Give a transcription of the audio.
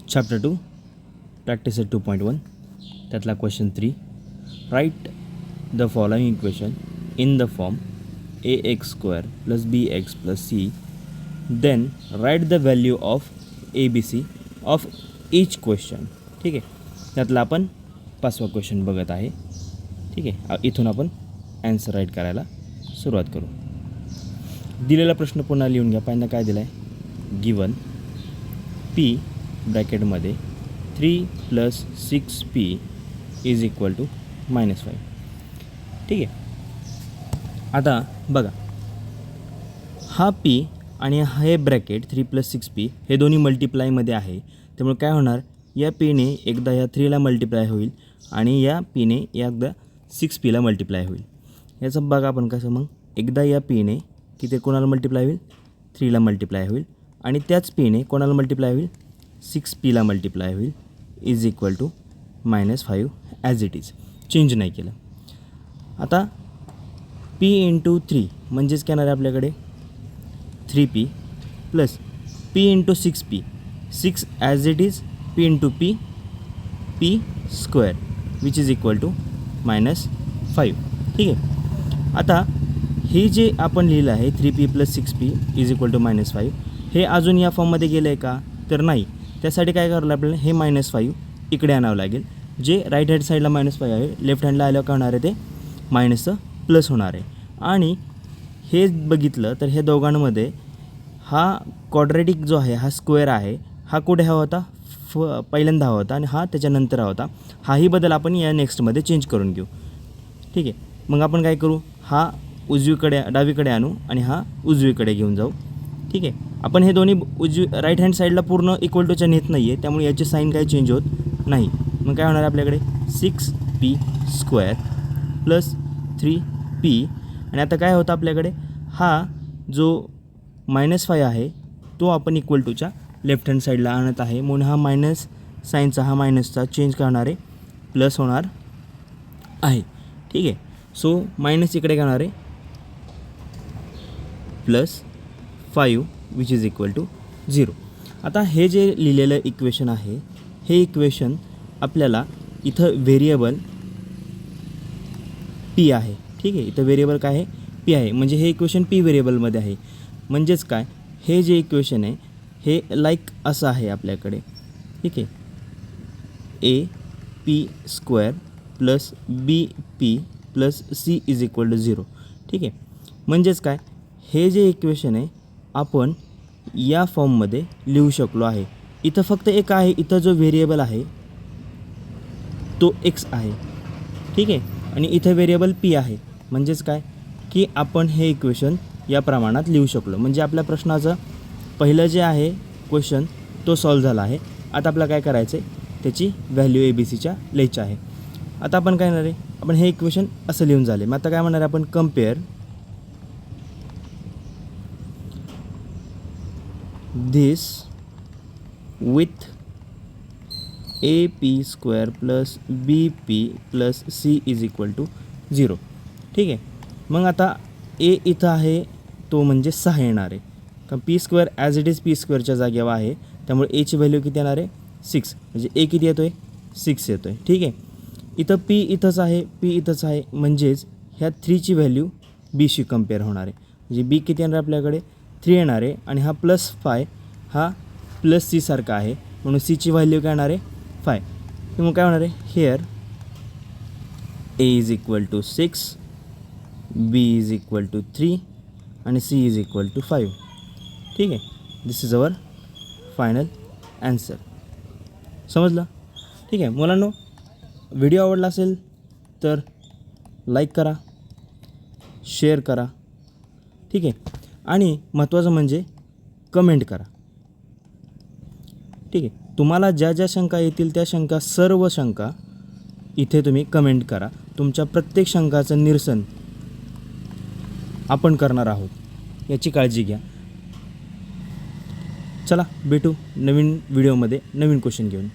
Chapter 2 practice set 2.1 त्यातला question 3 write the following equation in the form ax² + bx + c then write the value of ABC of each question. ठीक आहे, त्यातला आपण 5वा question बघत आहे. ठीक आहे, इथून आपण ॲन्सर राईट करायला सुरुवात करू. दिलेला प्रश्न पुन्हा लिहून घ्या. पहिल्यांदा काय दिला आहे, गिवन p ब्रॅकेटमध्ये 3 + 6p = -5. ठीक आहे, आता बघा हा p आणि हे ब्रॅकेट 3 + 6p हे दोन्ही मल्टिप्लायमध्ये आहे. त्यामुळे काय होणार, या pने एकदा या 3ला मल्टिप्लाय होईल आणि या pने एकदा 6pला मल्टिप्लाय होईल. याचं बघा आपण कसं, मग एकदा या pने किती कोणाला मल्टिप्लाय होईल, 3ला मल्टिप्लाय होईल आणि त्याच pने कोणाला मल्टिप्लाय होईल, 6pला मल्टिप्लाय होईल = -5 ॲज इट इज, चेंज नाही केलं. आता p × 3 म्हणजेच काय येणार आहे आपल्याकडे 3p + p × 6p 6 as it is p × p p² which is = -5. ठीक आहे, आता हे जे आपण लिहिलं आहे 3p + 6p = -5 हे अजून या फॉर्ममध्ये गेलं आहे का, तर नाही. त्यासाठी काय करावं आपल्याला, हे -5 इकडे आणावं लागेल. जे राईट हँड साईडला -5 आहे, लेफ्ट हँडला आल्यावर काय होणार आहे, ते मायनसचं प्लस होणार आहे. आणि हे बघितलं तर हे दोघांमध्ये हा क्वाड्रॅटिक जो आहे, हा स्क्वेअर आहे, हा कुठे हवा होता, पहिल्यांदा हवा होता आणि हा त्याच्यानंतर हवा होता. हाही बदल आपण या नेक्स्टमध्ये चेंज करून घेऊ. ठीक आहे, मग आपण काय करू, हा डावीकडे आणू आणि हा उजवीकडे घेऊन जाऊ. ठीक आहे, आपण हे दोन्ही राईट हँड साईडला पूर्ण = नेत नाही आहे, त्यामुळे याची साईन काही चेंज होत नाही. मग काय होणार आपल्याकडे 6p² + 3p आणि आता काय होतं आपल्याकडे, हा जो -5 आहे तो आपण = लेफ्ट हँड साईडला आणत आहे, म्हणून हा मायनस साईनचा हा मायनसचा चेंज करणार आहे, प्लस होणार आहे. ठीक आहे, सो मायनस इकडे करणार आहे +5 विच इज = 0. आता हे जे लिहिलेलं इक्वेशन आहे, हे इक्वेशन आपल्याला इथं व्हेरिएबल p आहे. ठीक आहे, इथं व्हेरिएबल काय आहे, p आहे, म्हणजे हे इक्वेशन p व्हेरिएबलमध्ये आहे. म्हणजेच काय, हे जे इक्वेशन आहे हे लाईक असं आहे आपल्याकडे. ठीक आहे, AP² + BP + C = 0. ठीक आहे, म्हणजेच काय, हे जे इक्वेशन आहे आपण या फॉर्ममध्ये लिहू शकलो आहे. इथं फक्त एक आहे, इथं जो व्हेरिएबल आहे तो x आहे. ठीक आहे, आणि इथं व्हेरिएबल p आहे. म्हणजेच काय, की आपण हे इक्वेशन या प्रमाणात लिहू शकलो. म्हणजे आपल्या प्रश्नाचं पहिलं जे आहे क्वेश्चन तो सॉल्व झाला आहे. आता आपल्याला काय करायचं आहे, त्याची व्हॅल्यू ABCच्या लिहायची आहे. आता आपण काय करणार आहे, आपण हे इक्वेशन असं लिहून झाले. मग आता काय म्हणणार आहे आपण, compare this with AP² + BP + C = 0. ठीक आहे, मग आता A इथं आहे तो म्हणजे 6 येणार आहे, कारण p² as it is p² जागेवर आहे, त्यामुळे Aची व्हॅल्यू किती येणार आहे 6, म्हणजे A किती येतो आहे 6 येतो आहे. ठीक आहे, इथं p इथंच आहे, p इथंच आहे, म्हणजेच ह्या 3ची व्हॅल्यू Bशी कम्पेअर होणार आहे. म्हणजे B किती येणार आपल्याकडे 3 येणार आहे आणि हा +5 हा +C सारखा आहे, म्हणून Cची व्हॅल्यू काय येणार आहे 5. मग काय होणार आहे, हेअर A = 6, B = 3 आणि C = 5. ठीक आहे, दिस इज अवर फायनल ॲन्सर. समजलं? ठीक आहे मुलांनो, व्हिडिओ आवडला असेल तर लाईक करा, शेअर करा. ठीक आहे, आणि महत्त्वाचं म्हणजे कमेंट करा. ठीक आहे, तुम्हाला ज्या ज्या शंका येतील त्या सर्व शंका इथे तुम्ही कमेंट करा. तुमच्या प्रत्येक शंकाचं निरसन आपण करणार आहोत, याची काळजी घ्या. चला भेटू नवीन व्हिडिओमध्ये नवीन क्वेश्चन घेऊन.